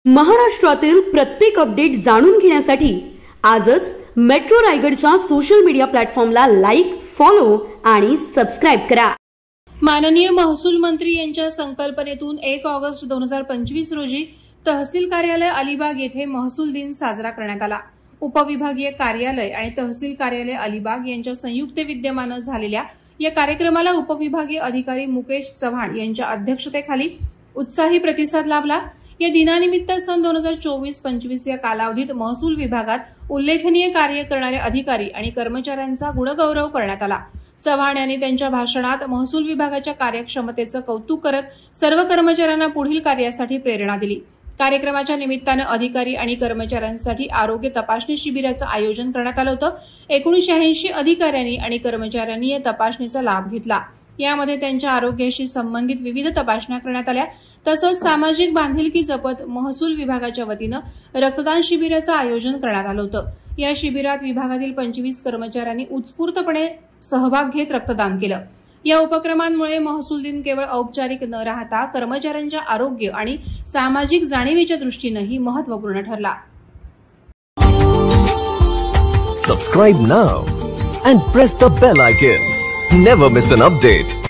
महाराष्ट्रातील प्रत्येक अपडेट जाणून घेण्यासाठी आजच मेट्रो रायगडच्या सोशल मीडिया प्लॅटफॉर्मला लाईक, फॉलो आणि सबस्क्राइब करा। माननीय महसूल मंत्री यांच्या संकल्पनेतून 1 ऑगस्ट 2025 रोजी तहसील कार्यालय अलिबाग येथे महसूल दिन साजरा करण्यात आला। उपविभागीय कार्यालय आणि तहसील कार्यालय अलिबाग यांच्या संयुक्त विद्यमाने झालेल्या या कार्यक्रमाला उपविभागीय अधिकारी मुकेश चव्हाण यांच्या अध्यक्षतेखाली उत्साही प्रतिसाद लाभला। या दिनानिमित्त सन 2024-25 या कालावधीत महसूल विभागात उल्लेखनीय कार्य करणारे अधिकारी आणि कर्मचाऱ्यांचा गुणगौरव करण्यात आला। चव्हाण यांनी त्यांच्या भाषणात महसूल विभागाच्या कार्यक्षमतेचे कौतुक करत सर्व कर्मचाऱ्यांना पुढील कार्यासाठी प्रेरणा दिली। कार्यक्रमाच्या निमित्ताने अधिकारी आणि कर्मचाऱ्यांसाठी आरोग्य तपासणी शिबिराचे आयोजन करण्यात आले होते। 1980 अधिकाऱ्यांनी आणि कर्मचाऱ्यांनी या तपासणीचा लाभ घेतला। यामध्ये त्यांच्या आरोग्याशी संबंधित विविध तपासण्या करण्यात आल्या। तसंच सामाजिक बांधिलकी जपत महसूल विभागाच्या वतीने रक्तदान शिबिराचे आयोजन करण्यात आले होते। या शिबिरात विभागातील 25 कर्मचाऱ्यांनी उत्स्फूर्तपणे सहभाग घेत रक्तदान केले। या उपक्रमांमुळे महसूल दिन केवळ औपचारिक न राहता कर्मचाऱ्यांच्या आरोग्य आणि सामाजिक जाणीवेच्या दृष्टीनेही महत्त्वपूर्ण ठरला। Subscribe now and press the bell icon. Never miss an update.